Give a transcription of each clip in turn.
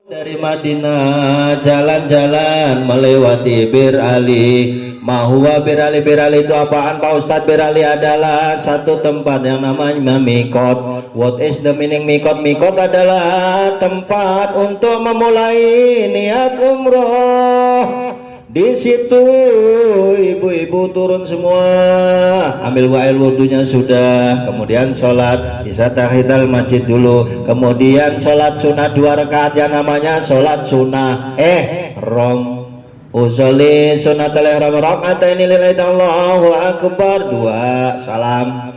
Dari Madinah jalan-jalan melewati Bir Ali. Mahuwa Bir Ali? Bir Ali itu apaan Pak Ustadz? Bir Ali adalah satu tempat yang namanya mikot. What is the meaning mikot? Mikot adalah tempat untuk memulai niat umroh. Di situ ibu-ibu turun semua, ambil air wudhunya sudah, kemudian sholat bisa tahiyatul masjid dulu, kemudian sholat sunnah 2 rakaat yang namanya sholat sunnah ihram. Usolli sunnatul ihram raka'ataini lillahi Allahu akbar, 2 salam.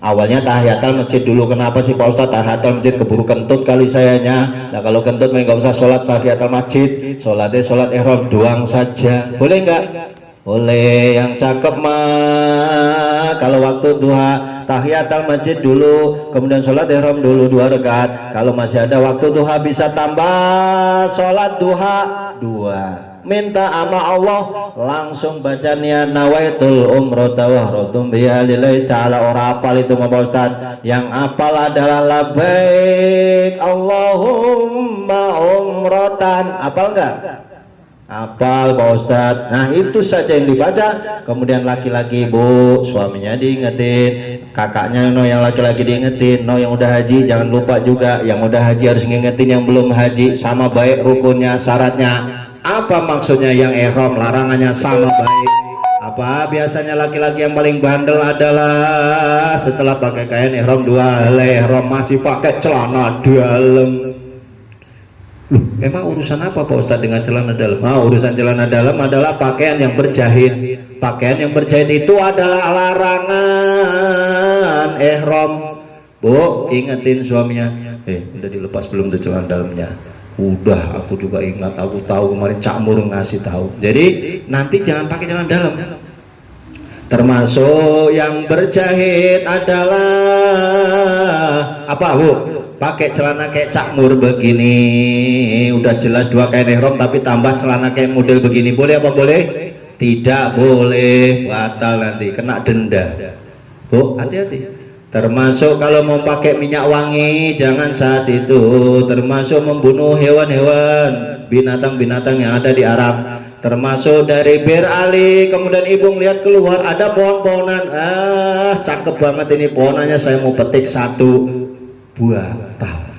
Awalnya tahiyatul masjid dulu. Kenapa sih Pak Ustadz tahiyatul masjid? Keburu kentut kali sayanya. Nah kalau kentut nggak usah sholat tahiyatul masjid, sholatnya sholat ihram doang saja. Boleh nggak? Boleh. Yang cakep mah kalau waktu duha tahiyatul masjid dulu, kemudian sholat ihram dulu 2 rakaat. Kalau masih ada waktu duha bisa tambah sholat duha 2. Minta sama Allah, langsung baca niat nawaitul umrata wa ratum biha lillahi ta'ala. Orang apal itu Pak Ustadz? Yang apal adalah labbaik Allahumma umratan. Apal enggak? Apal Pak Ustadz. Nah itu saja yang dibaca. Kemudian laki-laki bu, suaminya diingetin, kakaknya yang laki-laki diingetin, yang udah haji jangan lupa juga, yang udah haji harus ngingetin yang belum haji, sama baik rukunnya, syaratnya. Apa maksudnya yang ihram? Larangannya sama baik. Apa biasanya laki-laki yang paling bandel adalah setelah pakai kain ihram 2 helai ihram masih pakai celana dalam. Loh, emang urusan apa Pak Ustadz dengan celana dalam? Urusan celana dalam adalah pakaian yang berjahit. Pakaian yang berjahit itu adalah larangan ihram. Bu, ingetin suaminya, udah dilepas belum tuh celana dalamnya? Udah, aku juga ingat, aku tahu kemarin Cak Mur ngasih tahu. Jadi nanti jangan pakai celana dalam. Termasuk yang berjahit adalah apa bu? Pakai celana kayak Cak Mur begini. Udah jelas 2 kain ihram tapi tambah celana kayak model begini. Boleh apa boleh? Tidak boleh, batal nanti, kena denda. Bu, hati-hati. Termasuk kalau mau pakai minyak wangi jangan saat itu. Termasuk membunuh hewan-hewan, binatang-binatang yang ada di Arab. Termasuk dari Bir Ali. Kemudian ibu lihat keluar ada pohon-pohonan. Cakep banget ini pohonannya, saya mau petik 1, batal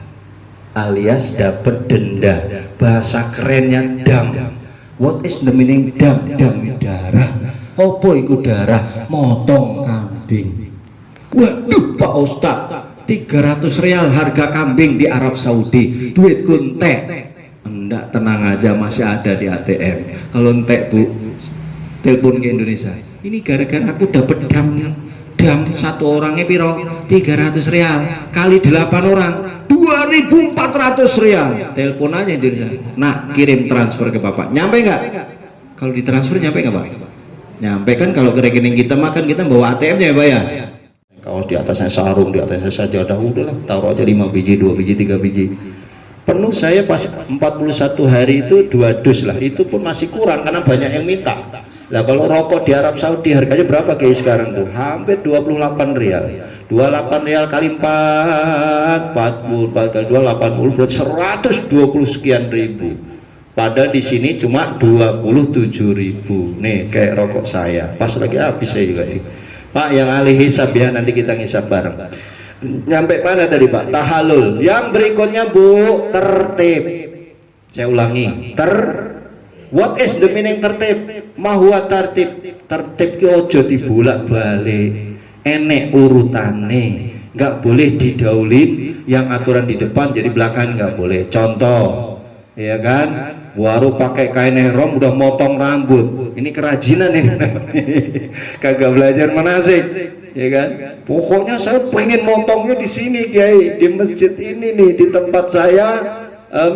alias dapat denda. Bahasa kerennya dam. What is the meaning dam? Dam darah. Apa itu darah? Motong kambing. Waduh Pak Ustadz, 300 rial harga kambing di Arab Saudi, duit kuntek. Enggak, tenang aja, masih ada di ATM. Kalau entek bu, telepon ke Indonesia. Ini gara-gara aku dapat dam nih. Dam 1 orangnya piro? 300 rial kali 8 orang 2.400 rial. Telepon aja Indonesia. Nah, kirim transfer ke Bapak. Nyampe nggak? Kalau ditransfer nyampe nggak Pak? Nyampe kan. Kalau ke rekening kita makan, kita bawa ATM-nya ya Pak ya. Kalau di atasnya sarung, di atasnya sajadah, udahlah taruh aja 5 biji, 2 biji, 3 biji. Penuh saya pas 41 hari itu 2 dus lah. Itu pun masih kurang karena banyak yang minta. Lah kalau rokok di Arab Saudi harganya berapa kayak sekarang tuh? Hampir 28 rial. 28 rial kali 4, 40 kali 2, 80, berarti 120 sekian ribu. Padahal di sini cuma 27.000. Nih kayak rokok saya. Pas lagi habis saya juga ini. Pak yang ahli hisab ya, nanti kita ngisab bareng. Nyampe mana tadi Pak? Tahalul. Yang berikutnya bu, tertib. Saya ulangi, what is the meaning tertib? Mahuwa tertib. Tertib ki ojo dibolak-balik, enek urutane, nggak boleh didaulin. Yang aturan di depan jadi belakang nggak boleh. Contoh, ya kan? Baru pakai kain ihram udah motong rambut, ini kerajinan ini. Kagak belajar manasik, ya kan? Pokoknya saya pengen motongnya di sini Kiai, di masjid ini nih, di tempat saya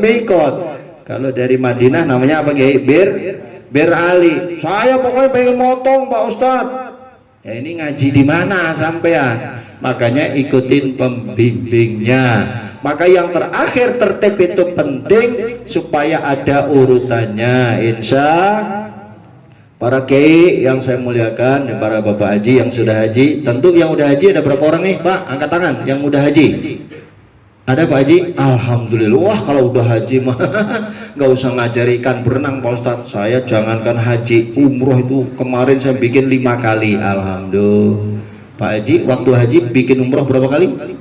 mikot. Kalau dari Madinah namanya apa Kiai? Bir Ali. Saya pokoknya pengen motong Pak Ustadz. Ya ini ngaji di mana sampean? Makanya ikutin pembimbingnya. Maka yang terakhir tertib itu penting supaya ada urutannya. Insya para kiai yang saya muliakan, para bapak haji yang sudah haji. Tentu yang udah haji ada berapa orang nih Pak? Angkat tangan yang udah haji. Ada Pak Haji? Alhamdulillah. Wah kalau udah haji mah nggak usah ngajari ikan berenang Pak Ustadz. Saya jangankan haji, umroh itu kemarin saya bikin 5 kali. Alhamdulillah. Pak Haji waktu haji bikin umroh berapa kali?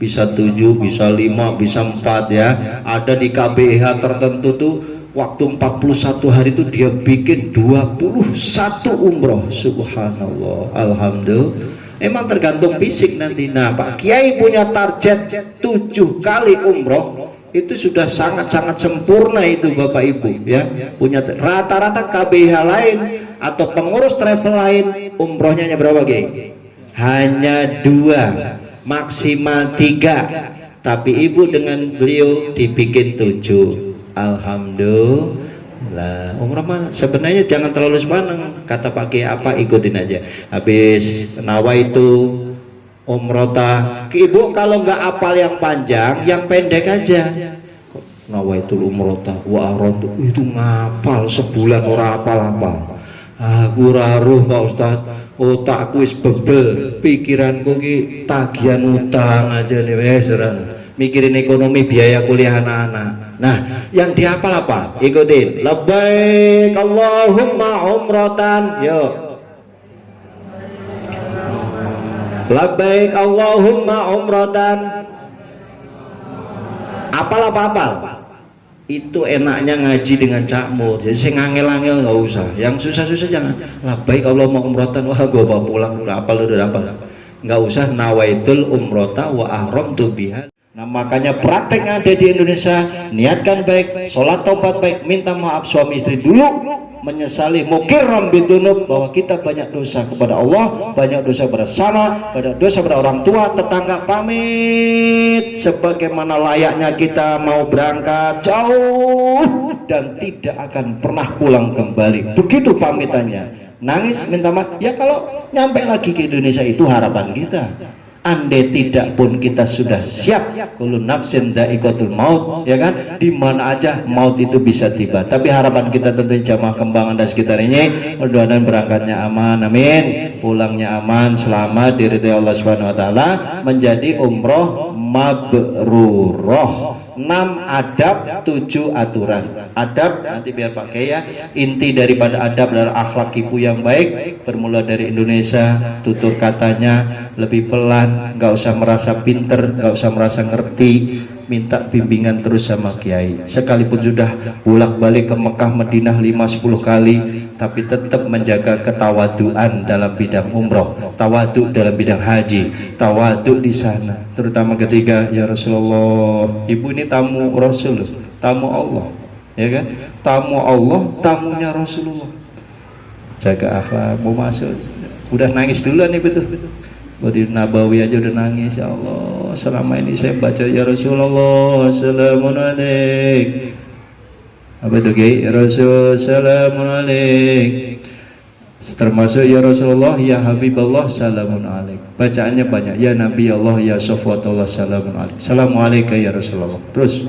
Bisa 7, bisa 5, bisa 4 ya. Ada di KBH tertentu tuh waktu 41 hari itu dia bikin 21 umroh. Subhanallah. Alhamdulillah. Emang tergantung fisik nanti. Nah Pak Kiai punya target 7 kali umroh, itu sudah sangat-sangat sempurna itu Bapak Ibu ya. Punya rata-rata KBH lain atau pengurus travel lain umrohnya hanya berapa Kiai? Hanya 2, maksimal 3, tapi Ibu dengan beliau dibikin 7. Alhamdulillah. Lah umrah mah sebenarnya jangan terlalu sepaneng, kata Pak Kiai apa ikutin aja. Habis nawa itu umrota Ibu kalau nggak apal yang panjang, yang pendek aja. Nawa itu umrota wa aradu itu ngapal sebulan ora apal-apal. Aku raruh Pak Ustadz, otakku wis bebel, pikiranku ki tagihan utang aja nih wes, mikirin ekonomi biaya kuliah anak-anak. Nah, yang dihafal apa? Ikutin. Labbaik Allahumma umratan. Yo. Labbaik Allahumma umratan. Apal apa-apal? Itu enaknya ngaji dengan cakmur. Jadi saya ngangel-angel nggak usah. Yang susah-susah jangan. Labbaik Allahumma umratan. Wah, gua bawa pulang udah apal udah apal. Nggak usah nawaitul umrata wa ahramtu biha. Nah makanya praktek yang ada di Indonesia, niatkan baik, sholat taubat baik, minta maaf suami istri dulu, menyesali mukirram bidunub, bahwa kita banyak dosa kepada Allah, banyak dosa bersama, banyak dosa pada orang tua, tetangga, pamit sebagaimana layaknya kita mau berangkat jauh dan tidak akan pernah pulang kembali. Begitu pamitannya, nangis minta maaf. Ya kalau nyampe lagi ke Indonesia itu harapan kita. Andai tidak pun kita sudah siap, kullu nafsin dha'iqatul maut, ya kan? Di mana aja maut itu bisa tiba. Tapi harapan kita tentu jamaah Kembangan dan sekitarnya, mudah-mudahan berangkatnya aman, amin. Pulangnya aman, selamat, diridhai Allah Subhanahu wa taala, menjadi umroh mabrurah. 6 adab, 7 aturan. Adab nanti biar pakai ya. Inti daripada adab adalah akhlak ibu yang baik, bermula dari Indonesia, tutur katanya lebih pelan, nggak usah merasa pinter, nggak usah merasa ngerti, minta bimbingan terus sama kiai. Sekalipun sudah bolak-balik ke Mekah Madinah 5-10 kali, tapi tetap menjaga ketawaduan dalam bidang umroh, tawaduk dalam bidang haji, tawaduk di sana. Terutama ketika ya Rasulullah, ibu ini tamu Rasul, tamu Allah, ya kan? Tamu Allah, tamunya Rasulullah. Jaga akhlak, mau masuk, udah nangis duluan nih betul. Di Nabawi aja udah nangis, ya Allah. Selama ini saya baca ya Rasulullah, salamun alaik. Apa itu Kiai? Rasul salamun alaik. Termasuk ya Rasulullah, ya Habibullah, salamun alaik. Bacaannya banyak. Ya Nabi Allah, ya Safwatullah, salamun alaik. Assalamualaikum ya Rasulullah. Terus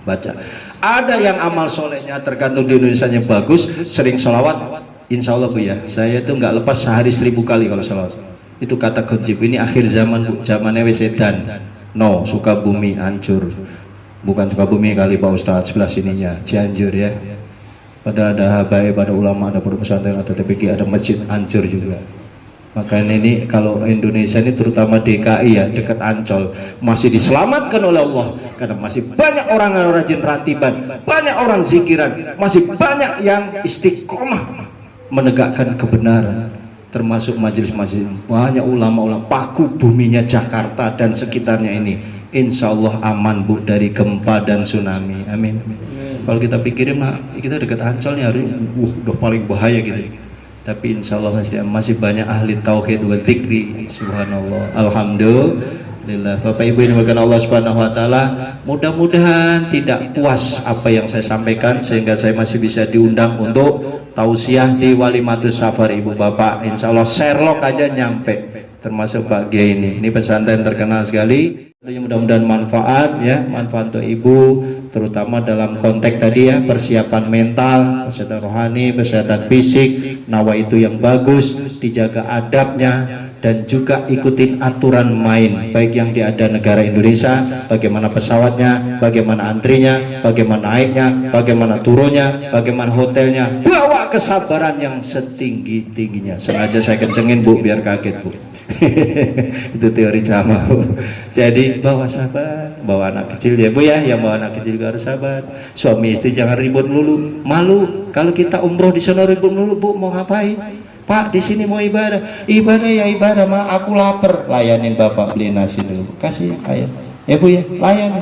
baca. Ada yang amal solehnya tergantung di Indonesianya bagus, sering sholawat. Insya Allah Bu ya, saya itu nggak lepas sehari 1000 kali kalau sholawat. Itu kata kunci. Ini akhir zaman Bu, zamannya wesedan. No, Sukabumi hancur. Bukan Sukabumi kali Pak Ustadz, sebelah sininya Cianjur ya. Pada ada habaib, pada ulama, ada pondok pesantren, ada TPQ, ada masjid hancur juga. Makanya ini kalau Indonesia ini terutama DKI ya, dekat Ancol, masih diselamatkan oleh Allah karena masih banyak orang yang rajin ratiban, banyak orang zikiran, masih banyak yang istiqomah menegakkan kebenaran. Termasuk majelis-majelis, banyak ulama-ulama, paku buminya Jakarta dan sekitarnya ini insya Allah aman Bu dari gempa dan tsunami, amin. Kalau kita pikirin nah, kita dekat Ancol nih hari udah paling bahaya gitu, tapi insya Allah masih banyak ahli tauhid wa dzikri, subhanallah, alhamdulillah. Bapak Ibu yang dimuliakan Allah Subhanahu wa taala, mudah-mudahan tidak puas apa yang saya sampaikan sehingga saya masih bisa diundang untuk tausiah di Walimatus Safar Ibu Bapak. Insya Allah Sherlock aja nyampe, termasuk Pak G ini pesantren terkenal sekali. Mudah-mudahan manfaat ya, manfaat untuk Ibu, terutama dalam konteks tadi ya, persiapan mental, kesehatan rohani, kesehatan fisik, nawa itu yang bagus, dijaga adabnya, dan juga ikutin aturan main, baik yang ada negara Indonesia, bagaimana pesawatnya, bagaimana antrinya, bagaimana naiknya, bagaimana turunnya, bagaimana hotelnya, bawa kesabaran yang setinggi-tingginya. Sengaja saya kencengin Bu, biar kaget Bu. Itu teori ceramah Bu. Jadi bawa sabar, bawa anak kecil ya Bu ya, yang bawa anak kecil juga harus sabar. Suami istri jangan ribut melulu, malu kalau kita umroh di sana ribut melulu Bu, mau ngapain? Pak, di sini mau ibadah. Ibadah ya ibadah, mah aku lapar. Layanin Bapak beli nasi dulu. Kasih ayam. Ya Bu ya, layani.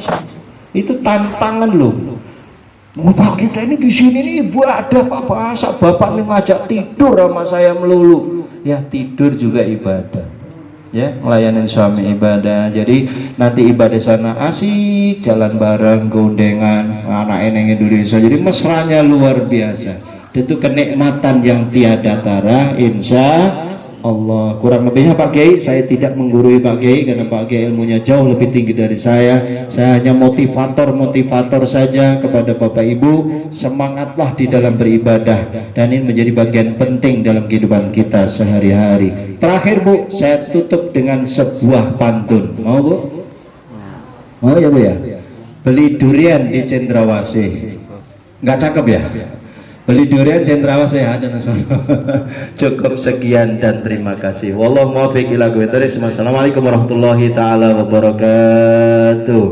Itu tantangan loh. Bapak kita ini di sini nih ibadah Pak, masa Bapak nih ngajak tidur sama saya melulu. Ya tidur juga ibadah. Ya, melayani suami ibadah. Jadi nanti ibadah sana asik, jalan bareng, gondengan, anak eneng Indonesia. Jadi mesranya luar biasa. Itu kenikmatan yang tiada tara, insya Allah. Kurang lebihnya Pak Kiai, saya tidak menggurui Pak Kiai karena Pak Kiai ilmunya jauh lebih tinggi dari saya. Saya hanya motivator saja kepada Bapak Ibu. Semangatlah di dalam beribadah, dan ini menjadi bagian penting dalam kehidupan kita sehari-hari. Terakhir Bu, saya tutup dengan sebuah pantun. Mau Bu? Mau ya Bu ya? Beli durian di Cendrawasih. Nggak cakep ya? Beli durian Cendrawasih ada nasional. Cukup sekian dan terima kasih. Wallahu muwaffiq ila aqwamit thoriq. Wassalamualaikum warahmatullahi taala wabarakatuh.